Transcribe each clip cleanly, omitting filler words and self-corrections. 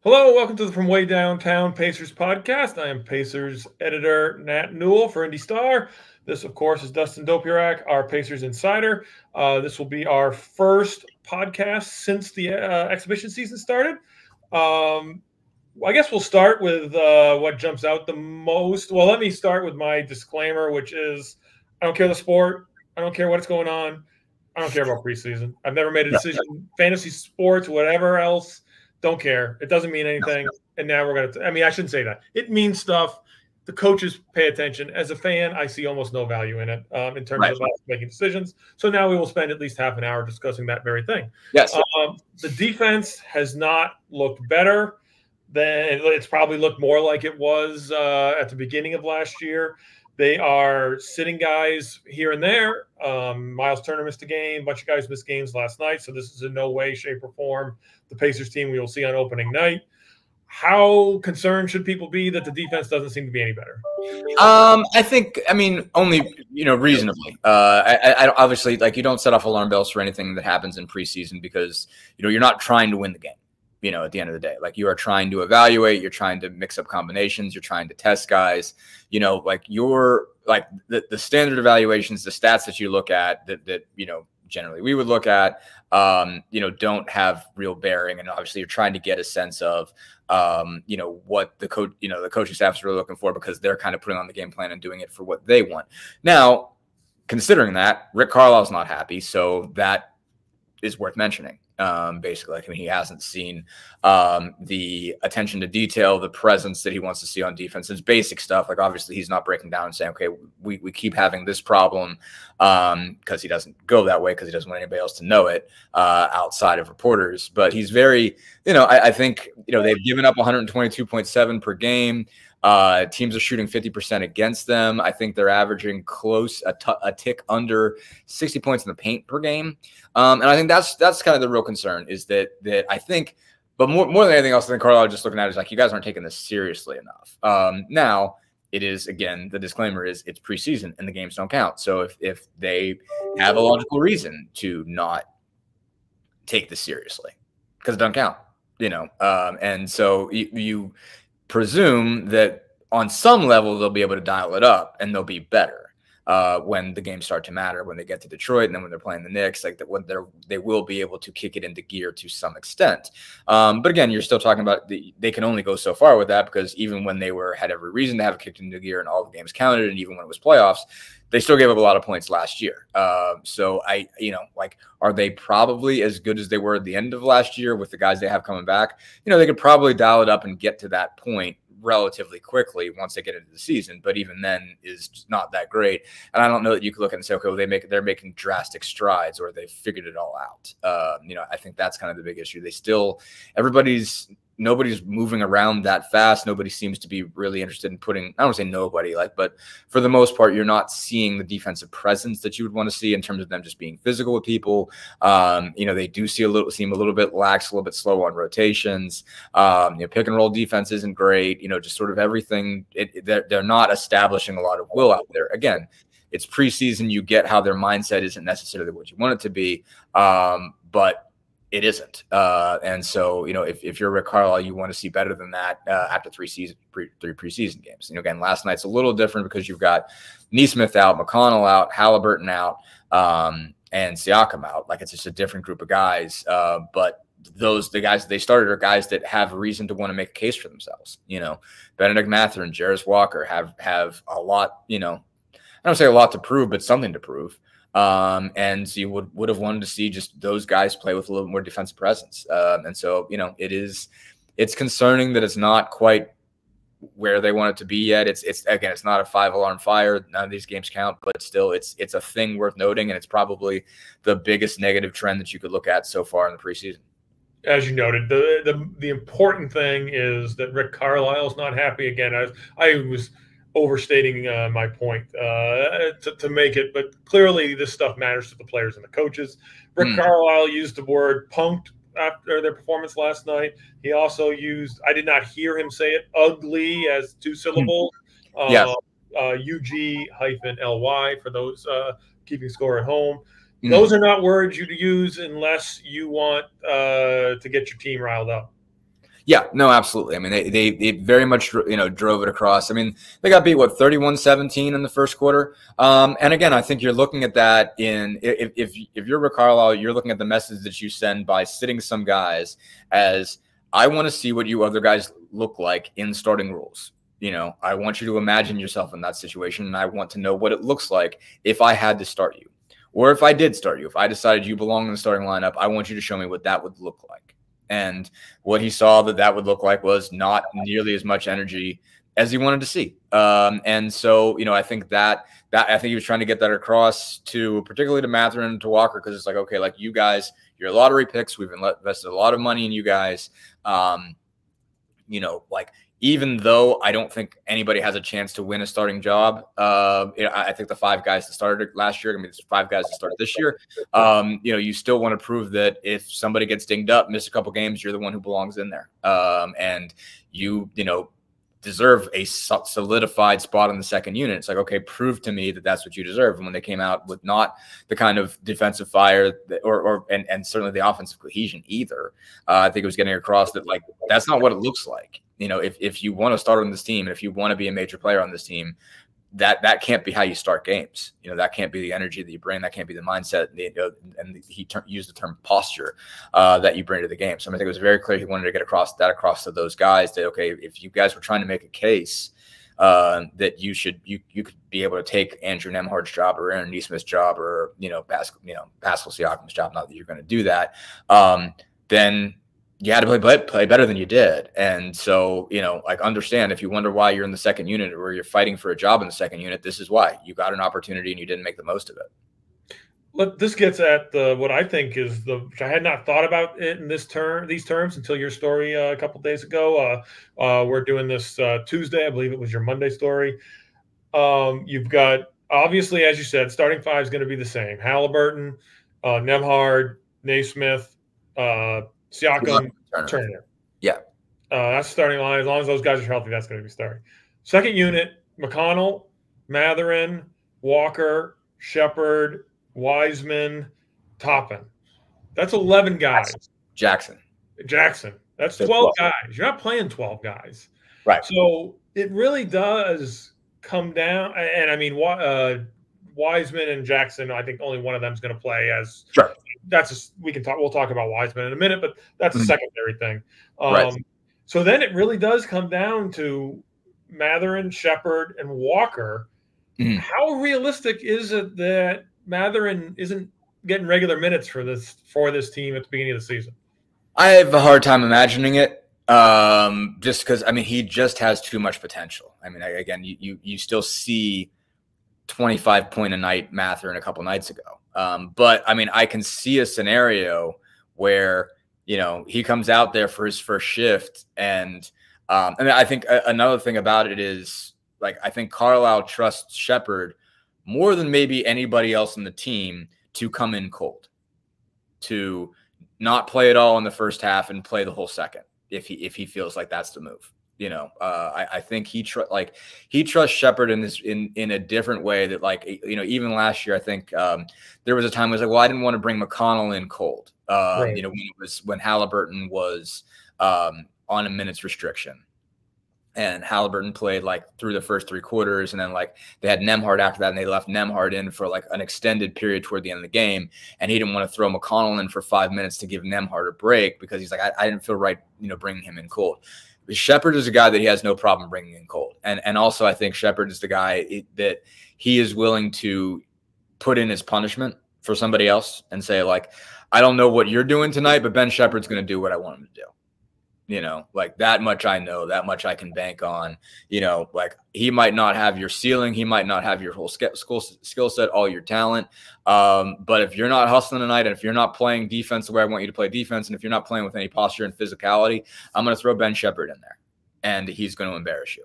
Hello, welcome to the From Way Downtown Pacers podcast. I am Pacers editor Nat Newell for IndyStar. This, of course, is Dustin Dopirak, our Pacers insider. This will be our first podcast since the exhibition season started. I guess we'll start with what jumps out the most. Well, let me start with my disclaimer, which is I don't care the sport. I don't care what's going on. I don't care about preseason. I've never made a decision. Fantasy sports, whatever else. Don't care. It doesn't mean anything. And now we're going to – I shouldn't say that. It means stuff. The coaches pay attention. As a fan, I see almost no value in it in terms of us making decisions. So now we will spend at least half an hour discussing that very thing. Yes. The defense has not looked better. It's probably looked more like it was at the beginning of last year. They are sitting guys here and there. Miles Turner missed a game. A bunch of guys missed games last night. So this is in no way, shape, or form the Pacers team we will see on opening night. How concerned should people be that the defense doesn't seem to be any better? Only, reasonably. I obviously, you don't set off alarm bells for anything that happens in preseason because, you're not trying to win the game. At the end of the day, you are trying to evaluate, you're trying to mix up combinations, you're trying to test guys, the standard evaluations, the stats that you look at that generally we would look at, don't have real bearing. And obviously you're trying to get a sense of, what the coach, the coaching staff is really looking for because they're kind of putting on the game plan and doing it for what they want. Now, considering that, Rick Carlisle's not happy. So that is worth mentioning. Basically, he hasn't seen the attention to detail, the presence that he wants to see on defense. It's basic stuff. Obviously, he's not breaking down and saying, okay, we keep having this problem because he doesn't go that way because he doesn't want anybody else to know it outside of reporters. But he's very, I think, they've given up 122.7 per game. Teams are shooting 50% against them. I think they're averaging a tick under 60 points in the paint per game. And I think that's kind of the real concern is that I think, but more than anything else, I think Carlisle just looking at it is you guys aren't taking this seriously enough. Now it is, again, the disclaimer is it's preseason and the games don't count. So if they have a logical reason to not take this seriously because it doesn't count, and so you presume that on some level they'll be able to dial it up and they'll be better when the games start to matter, when they get to Detroit and then when they're playing the Knicks, they will be able to kick it into gear to some extent. But again, you're still talking about they can only go so far with that because even when they had every reason to have it kicked into gear and all the games counted, and even when it was playoffs, they still gave up a lot of points last year. So are they probably as good as they were at the end of last year with the guys they have coming back? They could probably dial it up and get to that point relatively quickly once they get into the season, but even then is just not that great. And I don't know that you could look at it and say, okay, well, they're making drastic strides or they've figured it all out. I think that's kind of the big issue. Nobody's moving around that fast. Nobody seems to be really interested in putting, I don't want to say nobody, but for the most part, you're not seeing the defensive presence that you would want to see in terms of them just being physical with people. They do seem a little bit lax, a little bit slow on rotations. Pick and roll defense isn't great. Just sort of everything. They're not establishing a lot of will out there. Again, it's preseason. You get how their mindset isn't necessarily what you want it to be, but it isn't. And so, if you're Rick Carlisle, you want to see better than that after three preseason games. Again, last night's a little different because you've got Nesmith out, McConnell out, Halliburton out, and Siakam out. It's just a different group of guys. But the guys that they started are guys that have a reason to want to make a case for themselves. Bennedict Mathurin, Jarace Walker have a lot, I don't say a lot to prove, but something to prove. And so you would have wanted to see just those guys play with a little more defensive presence. And so, it's concerning that it's not quite where they want it to be yet. It's not a 5-alarm fire. None of these games count, but still it's a thing worth noting. And it's probably the biggest negative trend that you could look at so far in the preseason. As you noted, the important thing is that Rick Carlisle is not happy again. I was overstating my point to make it, but clearly this stuff matters to the players and the coaches. Rick Carlisle used the word punked after their performance last night. He also used, I did not hear him say it, ugly as 2 syllables. Yes. UG-LY for those keeping score at home. Those are not words you use unless you want to get your team riled up. Yeah, no, absolutely. I mean, they very much, drove it across. I mean, they got beat, 31-17 in the first quarter. And again, I think you're looking at that if you're Rick Carlisle, you're looking at the message that you send by sitting some guys as, I want to see what you other guys look like in starting roles. I want you to imagine yourself in that situation, and I want to know what it looks like if I had to start you, or if I did start you, if I decided you belong in the starting lineup, I want you to show me what that would look like. And what he saw that would look like was not nearly as much energy as he wanted to see. And so, I think I think he was trying to get that across to particularly to Mathurin and to Walker, because it's like, okay, like, you guys, you're lottery picks. We've invested a lot of money in you guys. Like, even though I don't think anybody has a chance to win a starting job, I think the 5 guys that started last year, there's 5 guys that started this year. You still want to prove that if somebody gets dinged up, miss a couple games, you're the one who belongs in there. And you deserve a solidified spot in the second unit. It's like, okay, prove to me that that's what you deserve. And when they came out with not the kind of defensive fire and certainly the offensive cohesion either, I think it was getting across that, like, that's not what it looks like. If you want to start on this team, and if you want to be a major player on this team, that can't be how you start games. That can't be the energy that you bring. That can't be the mindset. And he used the term posture that you bring to the game. So I think it was very clear he wanted to get across to those guys that, okay, if you guys were trying to make a case that you could be able to take Andrew Nembhard's job or Aaron Nesmith's job or Pascal Siakam's job, not that you're going to do that, then you had to play better than you did. And so, like, understand, if you wonder why you're in the second unit or you're fighting for a job in the second unit, this is why. You got an opportunity and you didn't make the most of it. This gets at what I think is which I had not thought about it in these terms until your story a couple days ago. We're doing this Tuesday. I believe it was your Monday story. You've got, obviously, as you said, starting 5 is going to be the same: Halliburton, Nembhard, Naismith, Siakam, Turner. Yeah. That's starting line. As long as those guys are healthy, that's going to be starting. Second unit: McConnell, Mathurin, Walker, Sheppard, Wideman, Toppin. That's 11 guys. Jackson. That's 12 guys. You're not playing 12 guys. Right. So it really does come down. And I mean, Wideman and Jackson, I think only one of them is going to play as. Sure. We'll talk about Wideman in a minute, but that's a secondary thing. Right. So then it really does come down to Mathurin, Sheppard, and Walker. Mm-hmm. How realistic is it that Mathurin isn't getting regular minutes for this team at the beginning of the season? I have a hard time imagining it, just because, he just has too much potential. Again, you still see 25-point-a-night Mathurin a couple nights ago. But I can see a scenario where, he comes out there for his first shift. And I think another thing about it is, like, I think Carlisle trusts Sheppard more than maybe anybody else in the team to come in cold, to not play at all in the first half and play the whole second if he feels like that's the move. I think he trusts Sheppard in a different way that, like, even last year, I think there was a time it was like, well, I didn't want to bring McConnell in cold, right. when Halliburton was on a minutes restriction, and Halliburton played like through the first 3 quarters, and then like they had Nembhard after that, and they left Nembhard in for like an extended period toward the end of the game, and he didn't want to throw McConnell in for 5 minutes to give Nembhard a break because he's like, I didn't feel right, bringing him in cold. Sheppard is a guy that he has no problem bringing in cold. And also I think Sheppard is the guy that he is willing to put in his punishment for somebody else and say, like, I don't know what you're doing tonight, but Ben Sheppard's going to do what I want him to do. Like, that much I know, that much I can bank on. Like, he might not have your ceiling, he might not have your whole skill set, all your talent. But if you're not hustling tonight, and if you're not playing defense the way I want you to play defense, and if you're not playing with any posture and physicality, I'm going to throw Ben Sheppard in there, and he's going to embarrass you.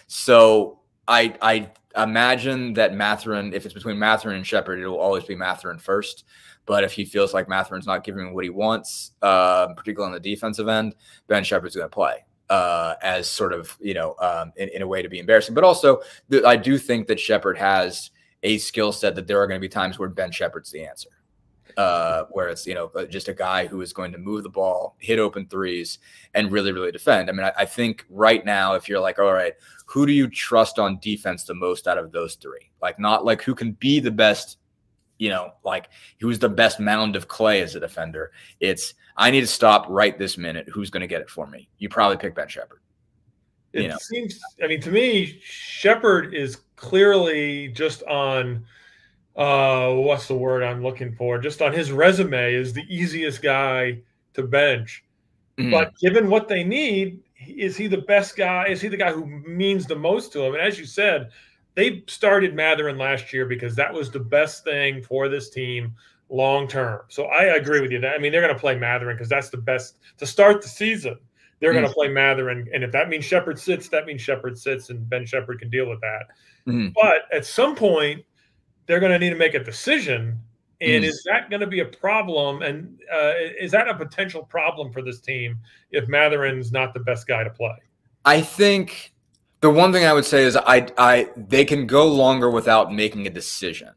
So I imagine that Mathurin, if it's between Mathurin and Sheppard, it will always be Mathurin first. But if he feels like Mathurin's not giving him what he wants, particularly on the defensive end, Ben Sheppard's going to play as sort of, in a way to be embarrassing. But also, I do think that Sheppard has a skill set that there are going to be times where Ben Sheppard's the answer. where it's, just a guy who is going to move the ball, hit open threes, and really, really defend. I mean, I think right now, if you're like, all right, who do you trust on defense the most out of those three? Like, not like who can be the best, like who's the best mound of clay as a defender. It's, I need to stop right this minute. Who's going to get it for me? You probably pick Ben Sheppard. It seems, I mean, to me, Sheppard is clearly just on what's the word I'm looking for? Just on his resume is the easiest guy to bench. Mm-hmm. But given what they need, is he the best guy? Is he the guy who means the most to them? And as you said, they started Mathurin last year because that was the best thing for this team long term. So I agree with you. I mean, they're going to play Mathurin because that's the best to start the season. They're going to play Mathurin, and if that means Sheppard sits, that means Sheppard sits, and Ben Sheppard can deal with that. Mm-hmm. But at some point, they're going to need to make a decision, and is that going to be a problem? And is that a potential problem for this team if Mathurin's not the best guy to play? I think the one thing I would say is they can go longer without making a decision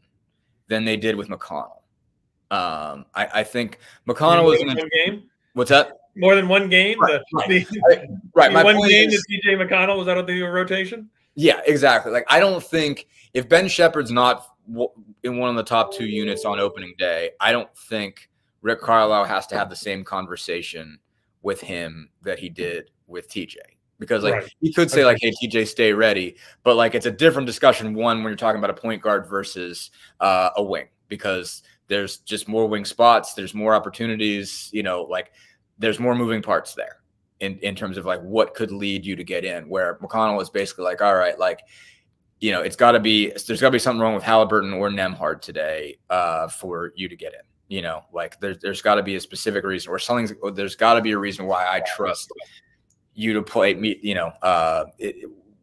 than they did with McConnell. I think McConnell was in one game. What's that? More than one game? Right. My one game that DJ McConnell was out of the rotation? Yeah, exactly. Like, I don't think if Ben Sheppard's not in one of the top two units on opening day, I don't think Rick Carlisle has to have the same conversation with him that he did with TJ. Because, he could say, hey, TJ, stay ready. But, it's a different discussion, one, when you're talking about a point guard versus a wing. Because there's just more wing spots. There's more opportunities, there's more moving parts there in terms of what could lead you to get in, where McConnell is basically all right, there's got to be something wrong with Halliburton or Nembhard today for you to get in, there's got to be a specific reason or something. There's got to be a reason why I trust you to play me,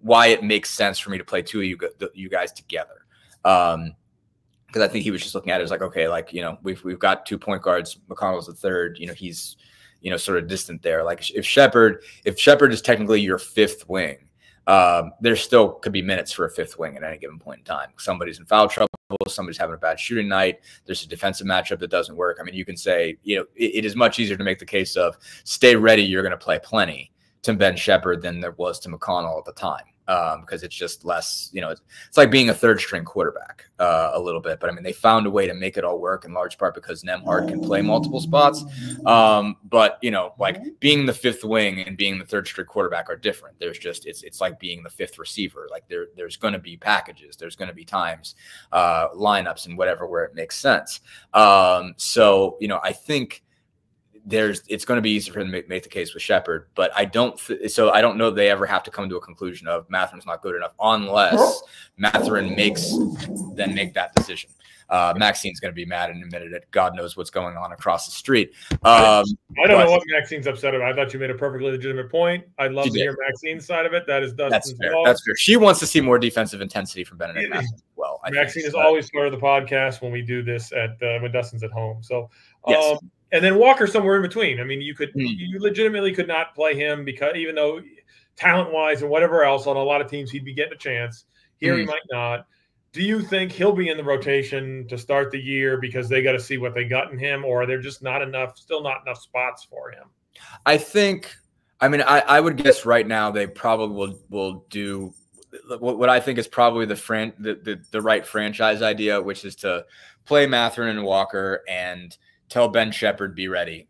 why it makes sense for me to play two of you guys together. Because I think he was just looking at it as we've got 2 point guards. McConnell's the third. He's sort of distant there. If Sheppard is technically your 5th wing, there still could be minutes for a 5th wing at any given point in time. Somebody's in foul trouble. Somebody's having a bad shooting night. There's a defensive matchup that doesn't work. I mean, you can say, it is much easier to make the case of stay ready. You're going to play plenty to Ben Sheppard than there was to McConnell at the time. Because it's just less, it's like being a 3rd string quarterback a little bit. But I mean, they found a way to make it all work in large part because Nembhard can play multiple spots. But being the 5th wing and being the 3rd string quarterback are different. There's just, it's like being the 5th receiver. There's going to be packages. There's going to be times, lineups and whatever, where it makes sense. So, I think it's going to be easier for them to make the case with Sheppard, but I don't know they ever have to come to a conclusion of Mathurin's not good enough unless Mathurin make that decision. Maxine's going to be mad in a minute at God knows what's going on across the street. I don't know what Maxine's upset about. I thought you made a perfectly legitimate point. I'd love to hear Maxine's side of it. That is Dustin's fault. That's fair. She wants to see more defensive intensity from Bennedict Mathurin as well. Maxine is always part of the podcast when we do this when Dustin's at home. So, yes. And then Walker somewhere in between. I mean, you legitimately could not play him because even though talent-wise and whatever else on a lot of teams he'd be getting a chance. Here he might not. Do you think he'll be in the rotation to start the year because they got to see what they got in him, or are there just not enough spots for him? I would guess right now they probably will do what I think is probably the right franchise idea, which is to play Mathurin and Walker and tell Ben Sheppard be ready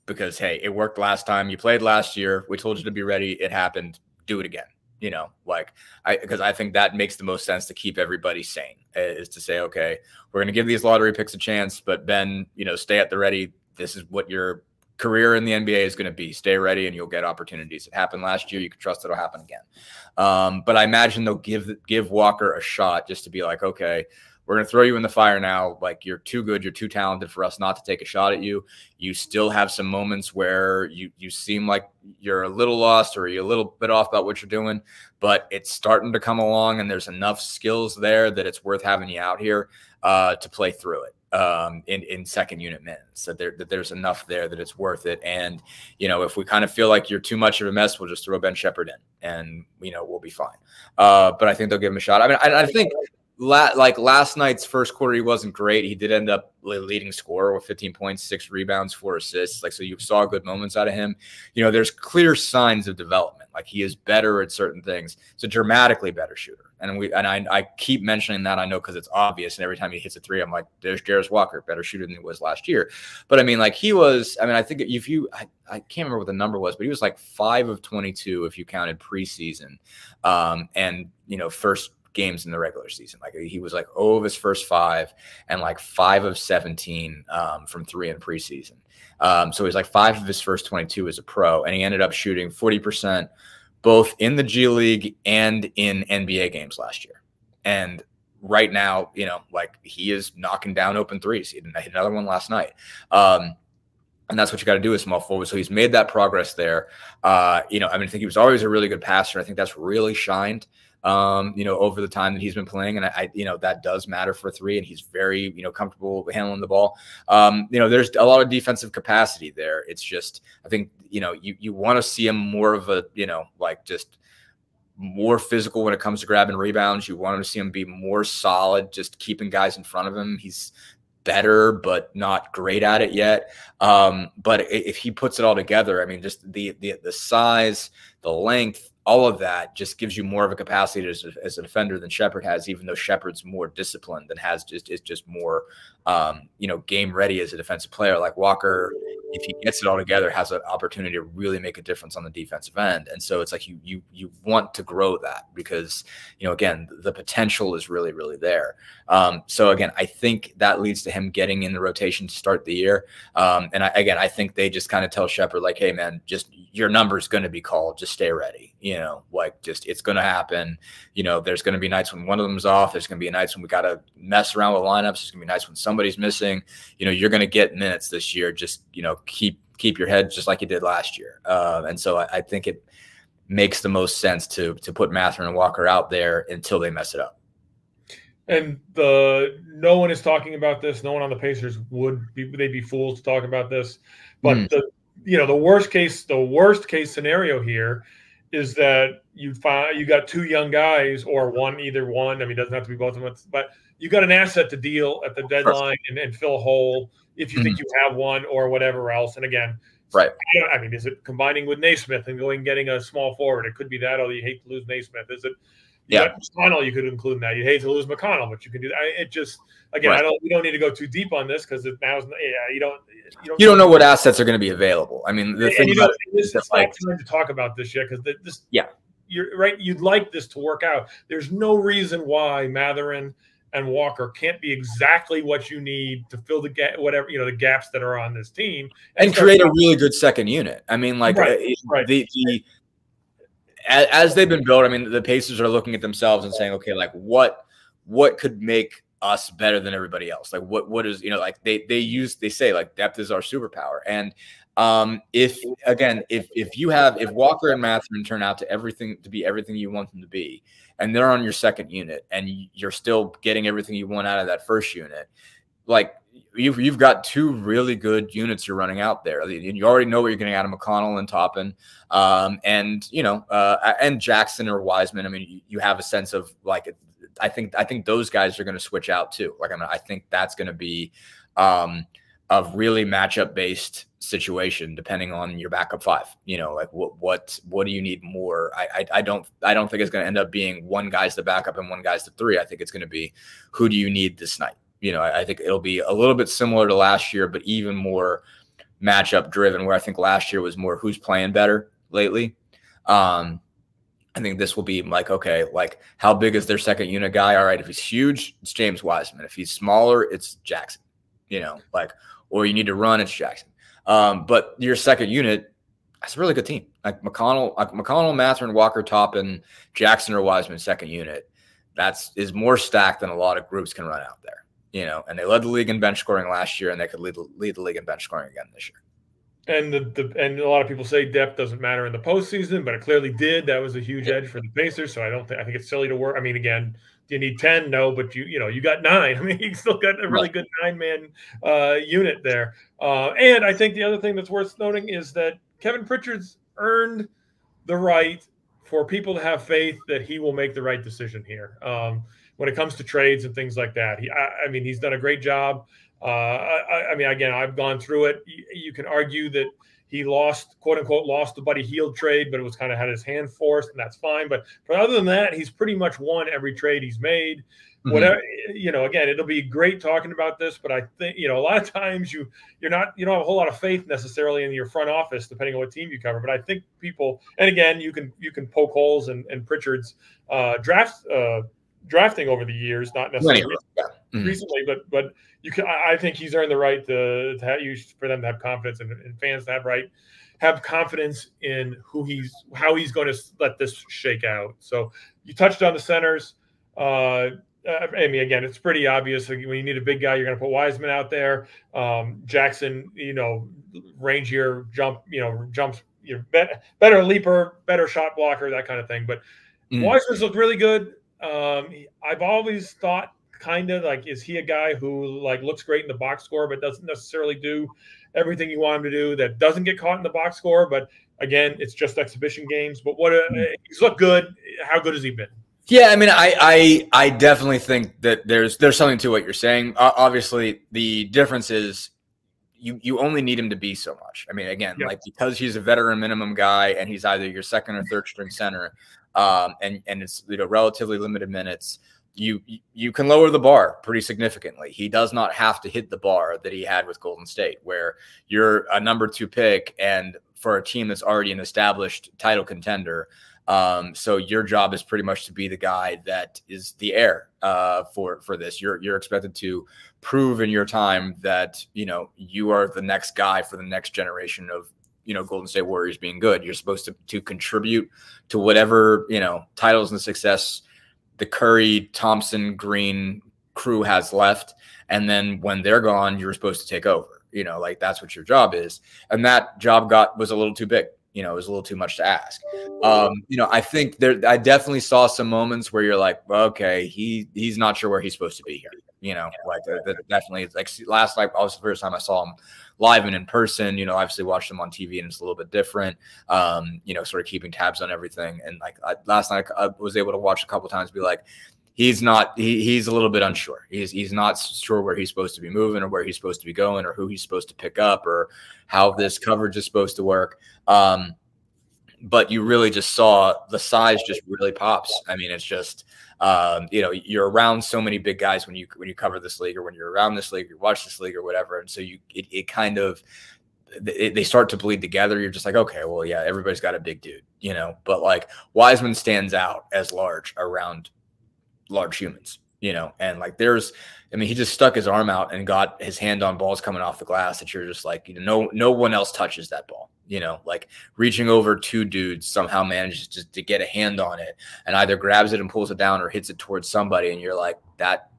because, hey, it worked last time. You played last year. We told you to be ready. It happened. Do it again. Because I think that makes the most sense to keep everybody sane is to say, okay, we're going to give these lottery picks a chance, but Ben, stay at the ready. This is what your career in the NBA is going to be. Stay ready and you'll get opportunities. It happened last year. You can trust it'll happen again. But I imagine they'll give Walker a shot just to be like, okay, we're going to throw you in the fire now. You're too good. You're too talented for us not to take a shot at you. You still have some moments where you seem like you're a little lost or you're a little bit off about what you're doing, but it's starting to come along and there's enough skills there that it's worth having you out here to play through it in second unit minutes. That there's enough there that it's worth it. And, if we kind of feel like you're too much of a mess, we'll just throw Ben Sheppard in and, we'll be fine. But I think they'll give him a shot. I mean, I think – like last night's first quarter, he wasn't great. He did end up leading scorer with 15 points, 6 rebounds, 4 assists. Like, so you saw good moments out of him. You know, there's clear signs of development. Like, he is better at certain things. It's a dramatically better shooter. And I keep mentioning that, I know, because it's obvious. And every time he hits a 3, I'm like, there's Jarace Walker, better shooter than he was last year. But I mean, like, he was, I mean, I think if you, I can't remember what the number was, but he was like 5 of 22 if you counted preseason. And, you know, first games in the regular season. Like, he was like 0 of his first 5 and like 5 of 17 from 3 in preseason. So he's like 5 of his first 22 as a pro, and he ended up shooting 40% both in the G League and in NBA games last year. And right now, you know, like, he is knocking down open threes. He hit another one last night. And that's what you got to do as small forward. So he's made that progress there. You know, I mean, I think he was always a really good passer. I think that's really shined, you know, over the time that he's been playing. And you know, that does matter for 3, and he's very, you know, comfortable handling the ball. You know, there's a lot of defensive capacity there. It's just, I think, you know, you want to see him more of a, you know, like, just more physical when it comes to grabbing rebounds. You want him to see him be more solid, just keeping guys in front of him. He's better, but not great at it yet. But if he puts it all together, I mean, just the size, the length, all of that just gives you more of a capacity as a defender than Sheppard has, even though Sheppard's more disciplined and is just more, you know, game ready as a defensive player. Like, Walker, if he gets it all together, has an opportunity to really make a difference on the defensive end. And so it's like you want to grow that because, you know, again, the potential is really, really there. So again, I think that leads to him getting in the rotation to start the year. And I think they just kind of tell Sheppard, like, hey man, just your number's going to be called. Just stay ready. You know, like, just, it's going to happen. You know, there's going to be nights when one of them's off. There's going to be nights when we got to mess around with lineups. There's going to be nights when somebody's missing. You know, you're going to get minutes this year. Just, you know, keep your head just like you did last year. And so I think it makes the most sense to put Mathurin and Walker out there until they mess it up. And no one is talking about this. No one on the Pacers they'd be fools to talk about this. But the worst case scenario here is that you got 2 young guys, or either one. I mean, it doesn't have to be both of them, but you got an asset to deal at the deadline and fill a hole if you think you have one or whatever else. And again, right. I mean, is it combining with Naismith and getting a small forward? It could be that, although you hate to lose Naismith. Is it? McConnell, you could include in that. You'd hate to lose McConnell, but you can do that. It just, again, right. We don't need to go too deep on this because you don't know what assets are going to be available. I mean, the thing about it's not time to talk about this yet because you're right. You'd like this to work out. There's no reason why Mathurin and Walker can't be exactly what you need to fill the gap, whatever, you know, the gaps that are on this team, and create a really good second unit. I mean, like as they've been built, I mean, the Pacers are looking at themselves and saying, okay, like what could make us better than everybody else? Like what is, you know, like they say like depth is our superpower. And if Walker and Mathurin turn out to be everything you want them to be, and they're on your second unit and you're still getting everything you want out of that first unit, like you've got 2 really good units you're running out there. You already know what you're getting out of McConnell and Toppin, and you know, and Jackson or Wideman. I mean, you have a sense of like, I think those guys are going to switch out too. Like, I mean, I think that's going to be a really matchup based situation depending on your backup 5. You know, like what do you need more? I don't think it's going to end up being one guy's the backup and one guy's the 3. I think it's going to be who do you need this night. You know, I think it'll be a little bit similar to last year, but even more matchup driven, where I think last year was more who's playing better lately. I think this will be like, okay, like how big is their second unit guy? All right, if he's huge, it's James Wideman. If he's smaller, it's Jackson, you know, like, or you need to run, it's Jackson. But your second unit, that's a really good team. Like McConnell, Mathurin, Walker, Toppin, Jackson or Wideman second unit. Is more stacked than a lot of groups can run out there. You know, and they led the league in bench scoring last year, and they could lead the league in bench scoring again this year. And and a lot of people say depth doesn't matter in the postseason, but it clearly did. That was a huge edge for the Pacers. So I think it's silly to work. I mean, again, do you need 10? No, but you got 9. I mean, you still got a really good 9-man unit there. And I think the other thing that's worth noting is that Kevin Pritchard's earned the right for people to have faith that he will make the right decision here. when it comes to trades and things like that. I mean, he's done a great job. I mean, again, I've gone through it. You can argue that he lost, quote unquote, lost the Buddy Hield trade, but it was kind of had his hand forced, and that's fine. But other than that, he's pretty much won every trade he's made. Whatever, again, it'll be great talking about this, but I think, a lot of times you don't have a whole lot of faith necessarily in your front office, depending on what team you cover. But I think people, and again, you can poke holes in Pritchard's drafting over the years, not necessarily recently, but you can. I think he's earned the right to for them to have confidence and fans to have confidence in how he's going to let this shake out. So you touched on the centers. I mean, again, it's pretty obvious. When you need a big guy, you're going to put Wideman out there. Jackson, rangier, jumps, better leaper, better shot blocker, that kind of thing. But Wideman's looked really good. I've always thought kind of like, is he a guy who looks great in the box score, but doesn't necessarily do everything you want him to do, that doesn't get caught in the box score? But again, it's just exhibition games. But he's looked good. How good has he been? Yeah, I mean, I definitely think that there's something to what you're saying. Obviously, the difference is you only need him to be so much. I mean, again, because he's a veteran minimum guy and he's either your second or third string center, and it's relatively limited minutes, you can lower the bar pretty significantly. He does not have to hit the bar that he had with Golden State, where you're a number 2 pick and for a team that's already an established title contender. So your job is pretty much to be the guy that is the heir for this. You're expected to prove in your time that you are the next guy for the next generation of Golden State Warriors being good. You're supposed to contribute to whatever titles and success the Curry, Thompson, Green crew has left, and then when they're gone, you're supposed to take over. That's what your job is, and that job was a little too big. It was a little too much to ask. I think I definitely saw some moments where you're like, well, okay, he's not sure where he's supposed to be here. Definitely, like last night, was the first time I saw him live and in person. Obviously watched him on TV and it's a little bit different. Sort of keeping tabs on everything. And last night, I was able to watch a couple of times, be like, he's a little bit unsure. He's not sure where he's supposed to be moving or where he's supposed to be going or who he's supposed to pick up or how this coverage is supposed to work. But you really just saw the size just really pops. I mean, it's just, you're around so many big guys when you cover this league or when you're around this league, you watch this league or whatever. And so it kind of, they start to bleed together. You're just like, okay, well, yeah, everybody's got a big dude, but Wideman stands out as large around large humans, and he just stuck his arm out and got his hand on balls coming off the glass that you're just like, no one else touches that ball, reaching over 2 dudes somehow manages to get a hand on it and either grabs it and pulls it down or hits it towards somebody. And you're like, that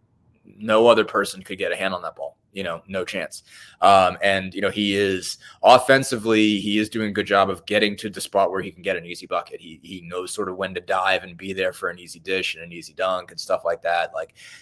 no other person could get a hand on that ball. No chance. He is offensively, he is doing a good job of getting to the spot where he can get an easy bucket. He knows sort of when to dive and be there for an easy dish and an easy dunk and stuff like that.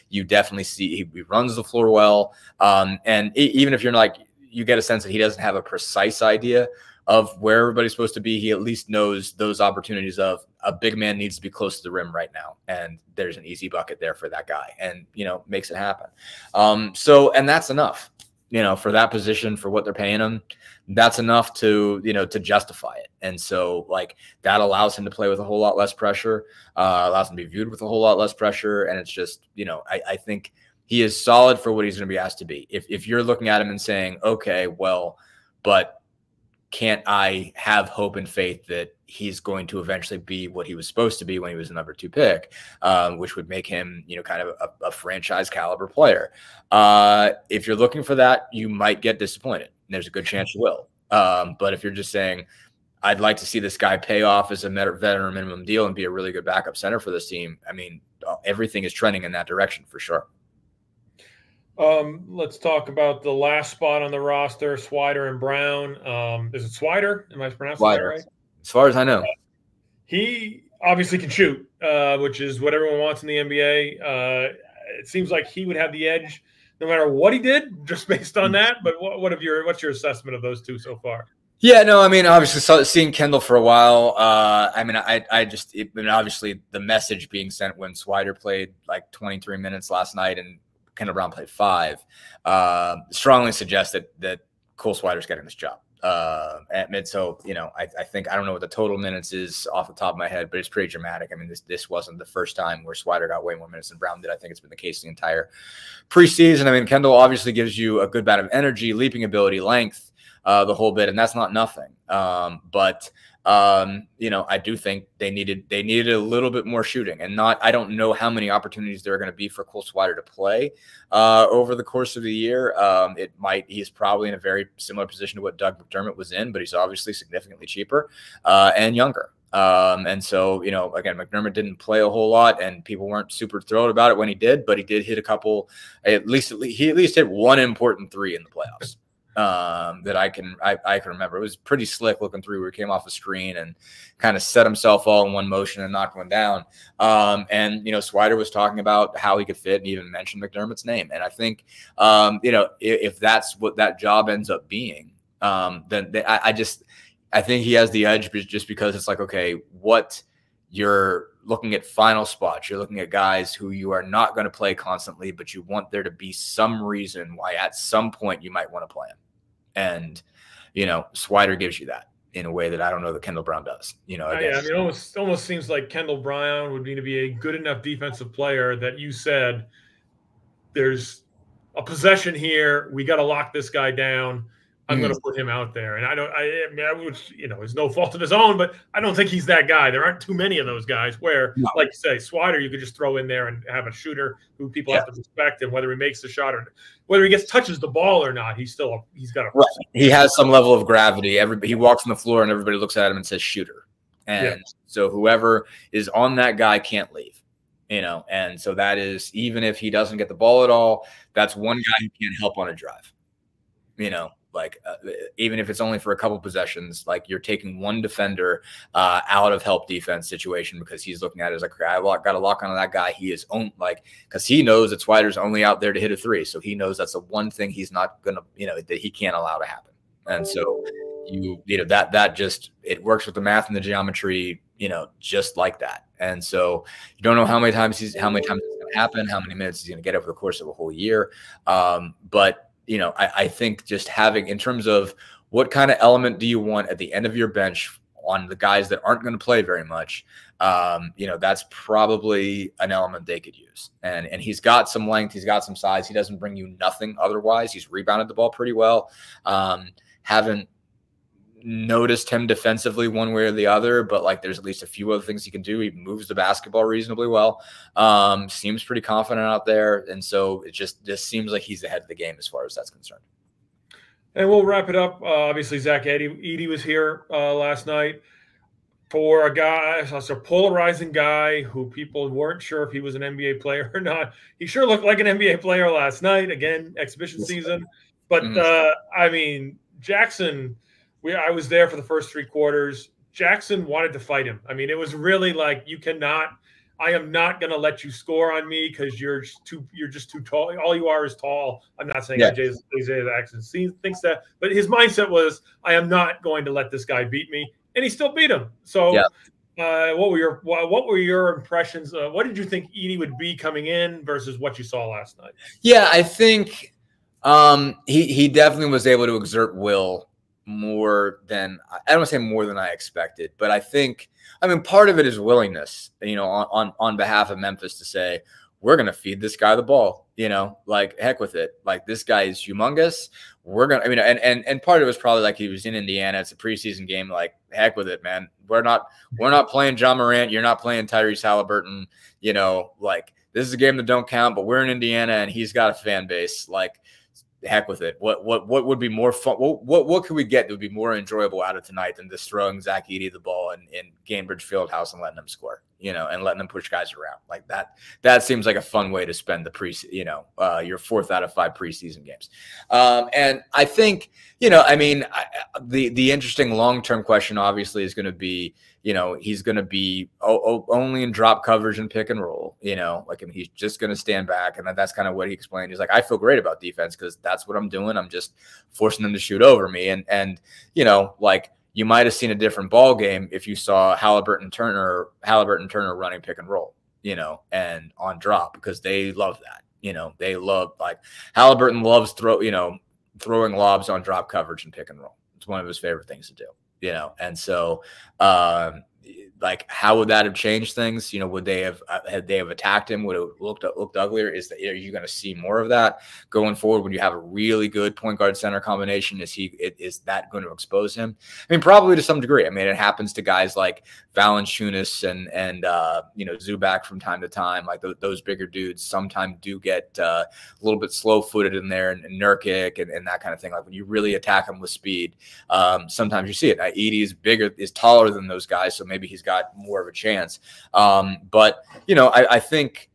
You definitely see he runs the floor well. Even if you're you get a sense that he doesn't have a precise idea of where everybody's supposed to be, he at least knows those opportunities of a big man needs to be close to the rim right now. And there's an easy bucket there for that guy and, makes it happen. And that's enough, for that position, for what they're paying him, that's enough to justify it. And so that allows him to play with a whole lot less pressure, allows him to be viewed with a whole lot less pressure. And it's just, I think he is solid for what he's going to be asked to be. If you're looking at him and saying, okay, well, but can't I have hope and faith that he's going to eventually be what he was supposed to be when he was the number 2 pick, which would make him, kind of a franchise caliber player. If you're looking for that, you might get disappointed. There's a good chance you will. But if you're just saying, I'd like to see this guy pay off as a veteran minimum deal and be a really good backup center for this team, I mean, everything is trending in that direction for sure. Let's talk about the last spot on the roster, Swider and Brown. Is it Swider? Am I pronouncing that right? As far as I know. He obviously can shoot, which is what everyone wants in the NBA. It seems like he would have the edge no matter what he did, just based on that. But what's your assessment of those two so far? Yeah, no, I mean, obviously seeing Kendall for a while. I mean, obviously the message being sent when Swider played like 23 minutes last night and Kendall Brown played 5, strongly suggests that Cole Swider's getting this job at mid. So, I think, I don't know what the total minutes is off the top of my head, but it's pretty dramatic. I mean, this wasn't the first time where Swider got way more minutes than Brown did. I think it's been the case the entire preseason. I mean, Kendall obviously gives you a good amount of energy, leaping ability, length, the whole bit, and that's not nothing. But I do think they needed a little bit more shooting, and I don't know how many opportunities there are going to be for Cole Swider to play over the course of the year. He's probably in a very similar position to what Doug McDermott was in, but he's obviously significantly cheaper and younger. And so, again, McDermott didn't play a whole lot and people weren't super thrilled about it when he did, but he did hit a couple, he at least hit one important 3 in the playoffs. That I can remember. It was pretty slick looking through where he came off the screen and kind of set himself all in one motion and knocked one down. And Swider was talking about how he could fit and even mentioned McDermott's name. And I think, if that's what that job ends up being, then I think he has the edge just because it's like, okay, what you're looking at final spots. You're looking at guys who you are not going to play constantly, but you want there to be some reason why at some point you might want to play him. And, Swider gives you that in a way that I don't know that Kendall Brown does. Yeah, I mean, it almost seems like Kendall Brown would need to be a good enough defensive player that you said there's a possession here. We got to lock this guy down. I'm going to put him out there. And it's no fault of his own, but I don't think he's that guy. There aren't too many of those guys where, like you say, Swider, you could just throw in there and have a shooter who people have to respect, and whether he makes the shot or whether he touches the ball or not, he's got a right. He has some level of gravity. He walks on the floor and everybody looks at him and says shooter. And so whoever is on that guy can't leave. And so that is, even if he doesn't get the ball at all, that's one guy who can't help on a drive. Even if it's only for a couple possessions, like you're taking one defender out of help defense situation because he's looking at it as like, I got to lock onto that guy. He is because he knows that Swider's only out there to hit a 3. So he knows that's the one thing he's not going to, that he can't allow to happen. And so that just, it works with the math and the geometry, just like that. And so you don't know how many times it's going to happen, how many minutes he's going to get over the course of a whole year. But I think just having, in terms of what kind of element do you want at the end of your bench on the guys that aren't going to play very much, that's probably an element they could use. And he's got some length, he's got some size. He doesn't bring you nothing otherwise. He's rebounded the ball pretty well. Haven't noticed him defensively one way or the other, but there's at least a few other things he can do. He moves the basketball reasonably well. Seems pretty confident out there. And so it just seems like he's ahead of the game as far as that's concerned. And we'll wrap it up. Obviously, Zach Edey was here last night for a polarizing guy who people weren't sure if he was an NBA player or not. He sure looked like an NBA player last night. Again, exhibition season. But, I mean, Jackson – I was there for the first 3 quarters. Jackson wanted to fight him. I mean, it was really like, I am not going to let you score on me because you're just too tall. All you are is tall. I'm not saying Isaiah Jackson thinks that, but his mindset was, I am not going to let this guy beat me, and he still beat him. So, what were your impressions? What did you think Edey would be coming in versus what you saw last night? Yeah, I think he definitely was able to exert will more than, I don't want to say more than I expected, but I think, part of it is willingness, on behalf of Memphis to say, we're going to feed this guy the ball, heck with it. This guy is humongous. We're going to, and part of it was probably like he was in Indiana. It's a preseason game. Heck with it, man. We're not playing John Morant. You're not playing Tyrese Halliburton. This is a game that don't count, but we're in Indiana and he's got a fan base. Heck with it. What would be more fun? What could we get that would be more enjoyable out of tonight than just throwing Zach Edey the ball in Gainbridge Fieldhouse and letting him score? and letting them push guys around like that seems like a fun way to spend the your 4th out of 5 preseason games. And I think, the interesting long-term question obviously is going to be, he's going to be only in drop coverage and pick and roll, he's just going to stand back. And that's kind of what he explained. He's like, I feel great about defense because that's what I'm doing. I'm just forcing them to shoot over me. And you might have seen a different ball game if you saw Halliburton Turner running pick and roll, and on drop, because they love that. They love, like, Halliburton loves throwing lobs on drop coverage and pick and roll. It's one of his favorite things to do, and so how would that have changed things? Would they have had they have attacked him? Would it have looked uglier? Are you going to see more of that going forward when you have a really good point guard center combination? Is that going to expose him? I mean, probably to some degree. I mean, it happens to guys like Valanciunas and Zubac from time to time. Like those bigger dudes sometimes do get a little bit slow footed in there, and Nurkic and that kind of thing. Like when you really attack them with speed, sometimes you see it. Edey is taller than those guys, so maybe he's got more of a chance. But I think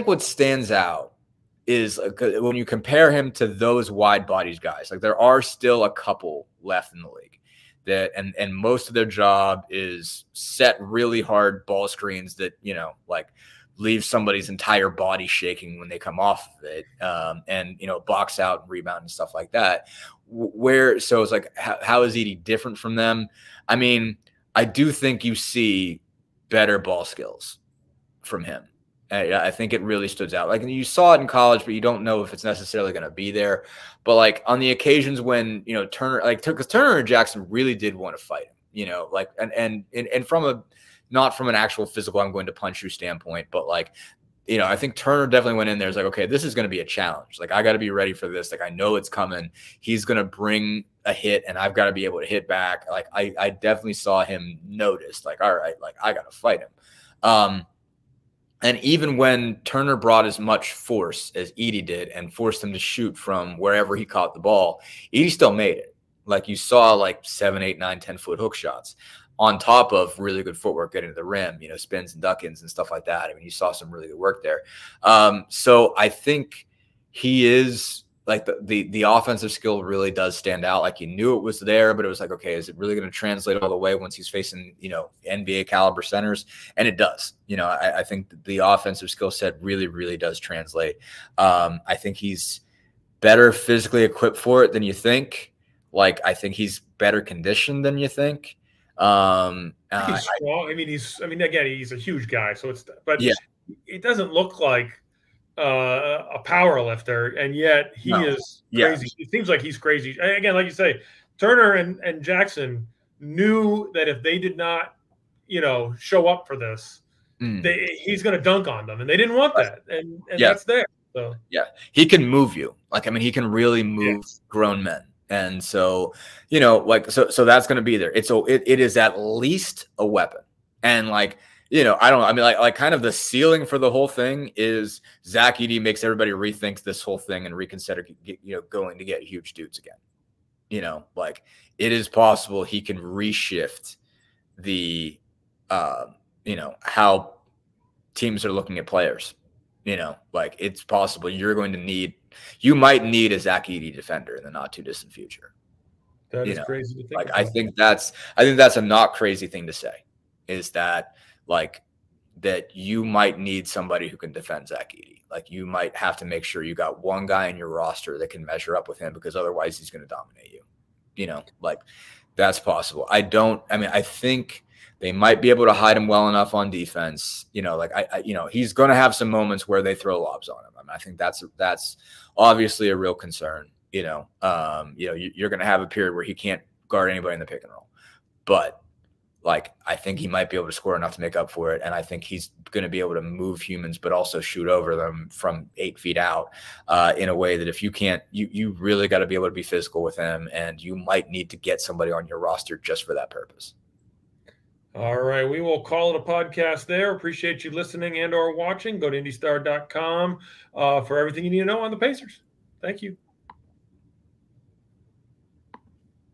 what stands out is when you compare him to those wide bodied guys, like there are still a couple left in the league that, and most of their job is set really hard ball screens that, leave somebody's entire body shaking when they come off of it. And box out and rebound and stuff like that. So it's like, how is Edey different from them? I mean, I do think you see better ball skills from him. I think it really stood out. Like, you saw it in college, but you don't know if it's necessarily going to be there. But like on the occasions when, Turner, because Turner and Jackson really did want to fight him, and from not from an actual physical, I'm going to punch you standpoint, but like, I think Turner definitely went in there. It's like, okay, this is going to be a challenge. Like, I got to be ready for this. Like, I know it's coming. He's going to bring a hit and I've got to be able to hit back. Like, I definitely saw him notice, like, all right, like I got to fight him. And even when Turner brought as much force as Edey did and forced him to shoot from wherever he caught the ball, Edey still made it. Like, you saw like 7, 8, 9, 10-foot hook shots on top of really good footwork getting to the rim, spins and duck-ins and stuff like that. I mean, you saw some really good work there. So I think he is like the offensive skill really does stand out. Like, you knew it was there, but it was like, okay, is it really going to translate all the way once he's facing, NBA caliber centers? And it does. I think the offensive skill set really, really does translate. I think he's better physically equipped for it than you think. Like, I think he's better conditioned than you think. He's strong. Again, he's a huge guy, so it doesn't look like a power lifter, and yet he is crazy. Yeah. It seems like he's crazy. Again, like you say, Turner and Jackson knew that if they did not, show up for this, he's going to dunk on them, and they didn't want that, and that's there. So yeah, he can move you. Like, I mean, he can really move grown men. And so, so that's going to be there. It is at least a weapon. And like, kind of the ceiling for the whole thing is Zach Edey makes everybody rethink this whole thing and reconsider, going to get huge dudes again. Like, it is possible he can reshift the, how teams are looking at players. Like, it's possible you might need a Zach Edey defender in the not too distant future. That is crazy to think like, about. I think that's a not crazy thing to say, is that like that you might need somebody who can defend Zach Edey. Like, you might have to make sure you got one guy in your roster that can measure up with him, because otherwise he's going to dominate you. Like, that's possible. I think they might be able to hide him well enough on defense. He's going to have some moments where they throw lobs on him. I think that's obviously a real concern. You're going to have a period where he can't guard anybody in the pick and roll, but like, I think he might be able to score enough to make up for it. And I think he's going to be able to move humans, but also shoot over them from 8 feet out in a way that if you can't, you really got to be able to be physical with him, and you might need to get somebody on your roster just for that purpose. All right, we will call it a podcast there. Appreciate you listening and or watching. Go to IndyStar.com for everything you need to know on the Pacers. Thank you.